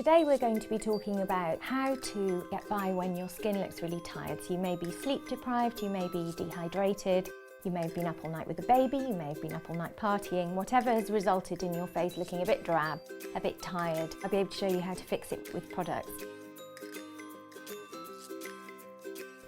Today we're going to be talking about how to get by when your skin looks really tired. So you may be sleep deprived, you may be dehydrated, you may have been up all night with a baby, you may have been up all night partying, whatever has resulted in your face looking a bit drab, a bit tired. I'll be able to show you how to fix it with products.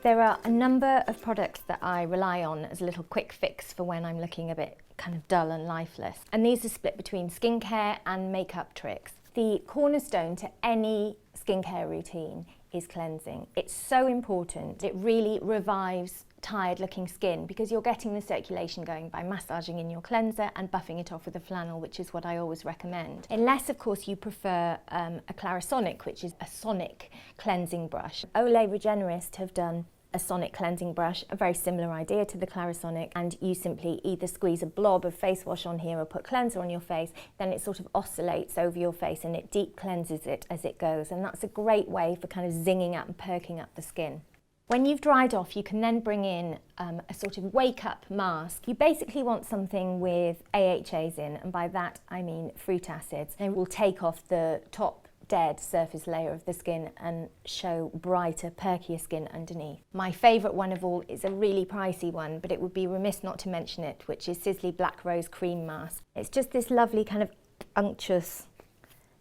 There are a number of products that I rely on as a little quick fix for when I'm looking a bit kind of dull and lifeless. And these are split between skincare and makeup tricks. The cornerstone to any skincare routine is cleansing. It's so important. It really revives tired looking skin because you're getting the circulation going by massaging in your cleanser and buffing it off with a flannel, which is what I always recommend. Unless of course you prefer a Clarisonic, which is a sonic cleansing brush. Olay Regenerist have done a sonic cleansing brush, a very similar idea to the Clarisonic, and you simply either squeeze a blob of face wash on here or put cleanser on your face, then it sort of oscillates over your face and it deep cleanses it as it goes, and that's a great way for kind of zinging up and perking up the skin. When you've dried off, you can then bring in a sort of wake-up mask. You basically want something with AHAs in, and by that I mean fruit acids. They will take off the top dead surface layer of the skin and show brighter, perkier skin underneath. My favourite one of all is a really pricey one, but it would be remiss not to mention it, which is Sisley Black Rose Cream Mask. It's just this lovely kind of unctuous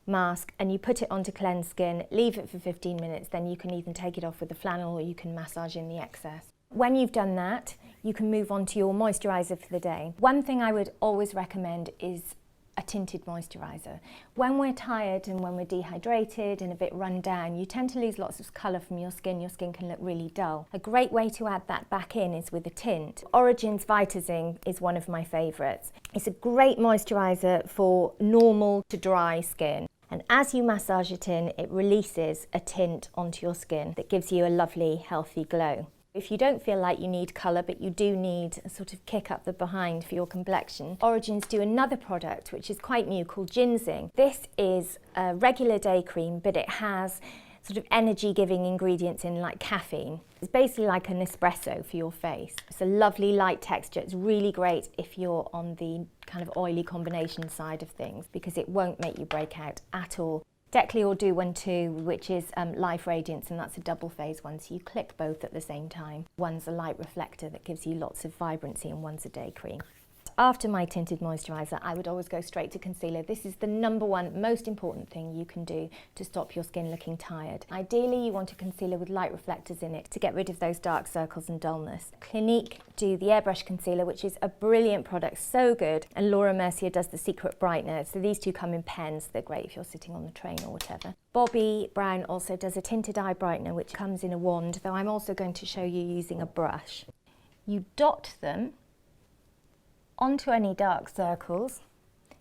mask, and you put it onto cleansed skin, leave it for 15 minutes, then you can either take it off with a flannel or you can massage in the excess. When you've done that, you can move on to your moisturiser for the day. One thing I would always recommend is a tinted moisturiser. When we're tired and when we're dehydrated and a bit run down, you tend to lose lots of colour from your skin can look really dull. A great way to add that back in is with a tint. Origin's Vitazing is one of my favourites. It's a great moisturiser for normal to dry skin. And as you massage it in, it releases a tint onto your skin that gives you a lovely, healthy glow. If you don't feel like you need colour, but you do need a sort of kick up the behind for your complexion, Origins do another product which is quite new called Ginseng. This is a regular day cream, but it has sort of energy-giving ingredients in, like caffeine. It's basically like an espresso for your face. It's a lovely light texture. It's really great if you're on the kind of oily combination side of things because it won't make you break out at all. Decli or Do One Too, which is Life Radiance, and that's a double phase one, so you click both at the same time. One's a light reflector that gives you lots of vibrancy and one's a day cream. After my tinted moisturiser, I would always go straight to concealer. This is the #1 most important thing you can do to stop your skin looking tired. Ideally, you want a concealer with light reflectors in it to get rid of those dark circles and dullness. Clinique do the Airbrush Concealer, which is a brilliant product, so good, and Laura Mercier does the Secret Brightener. So these two come in pens. They're great if you're sitting on the train or whatever. Bobbi Brown also does a tinted eye brightener, which comes in a wand, though I'm also going to show you using a brush. You dot them onto any dark circles,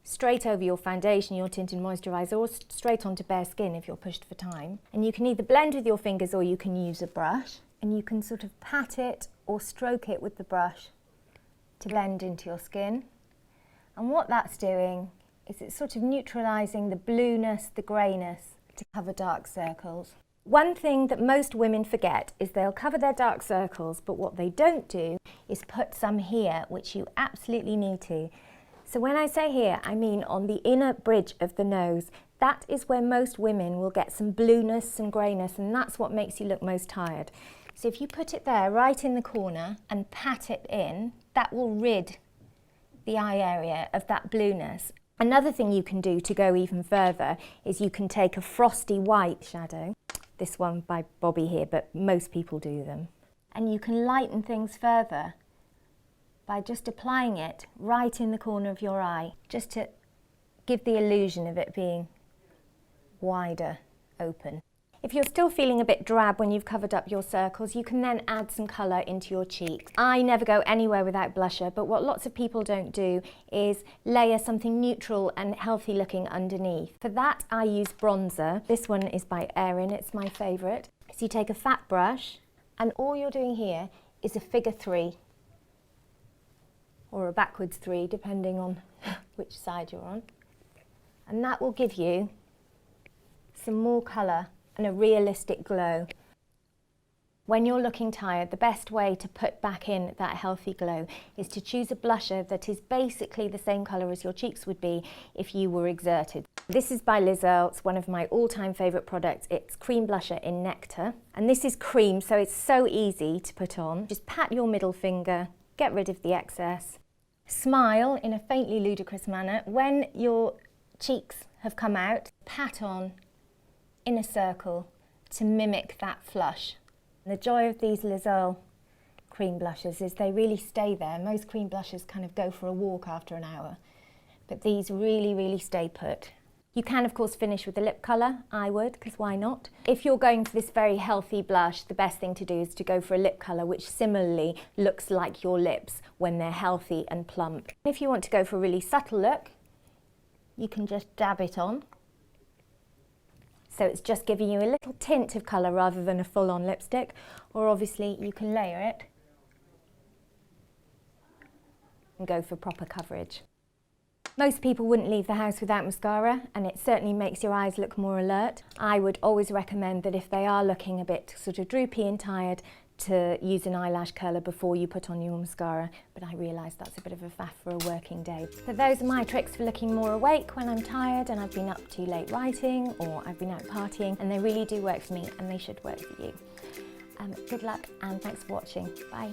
straight over your foundation, your tinted moisturiser, or straight onto bare skin if you're pushed for time. And you can either blend with your fingers or you can use a brush, and you can sort of pat it or stroke it with the brush to blend into your skin. And what that's doing is it's sort of neutralising the blueness, the greyness to cover dark circles. One thing that most women forget is they'll cover their dark circles, but what they don't do is put some here, which you absolutely need to. So when I say here, I mean on the inner bridge of the nose. That is where most women will get some blueness, some greyness, and that's what makes you look most tired. So if you put it there, right in the corner, and pat it in, that will rid the eye area of that blueness. Another thing you can do to go even further is you can take a frosty white shadow, this one by Bobbi here, but most people do them. And you can lighten things further by just applying it right in the corner of your eye, just to give the illusion of it being wider open. If you're still feeling a bit drab when you've covered up your circles, you can then add some colour into your cheeks. I never go anywhere without blusher, but what lots of people don't do is layer something neutral and healthy looking underneath. For that, I use bronzer. This one is by Erin, it's my favourite. So you take a fat brush, and all you're doing here is a figure 3, or a backwards 3, depending on which side you're on. And that will give you some more colour and a realistic glow. When you're looking tired, the best way to put back in that healthy glow is to choose a blusher that is basically the same colour as your cheeks would be if you were exerted. This is by Liz Earle. It's one of my all-time favourite products. It's cream blusher in Nectar. And this is cream, so it's so easy to put on. Just pat your middle finger, get rid of the excess. Smile in a faintly ludicrous manner. When your cheeks have come out, pat on in a circle to mimic that flush. The joy of these Liz Earle cream blushes is they really stay there. Most cream blushes kind of go for a walk after an hour, but these really, really stay put. You can of course finish with a lip colour, I would, because why not? If you're going for this very healthy blush, the best thing to do is to go for a lip colour which similarly looks like your lips when they're healthy and plump. If you want to go for a really subtle look, you can just dab it on. So it's just giving you a little tint of colour rather than a full-on lipstick, or obviously you can layer it and go for proper coverage. Most people wouldn't leave the house without mascara, and it certainly makes your eyes look more alert. I would always recommend that if they are looking a bit sort of droopy and tired, to use an eyelash curler before you put on your mascara, but I realise that's a bit of a faff for a working day. So those are my tricks for looking more awake when I'm tired and I've been up too late writing or I've been out partying, and they really do work for me and they should work for you. Good luck and thanks for watching. Bye.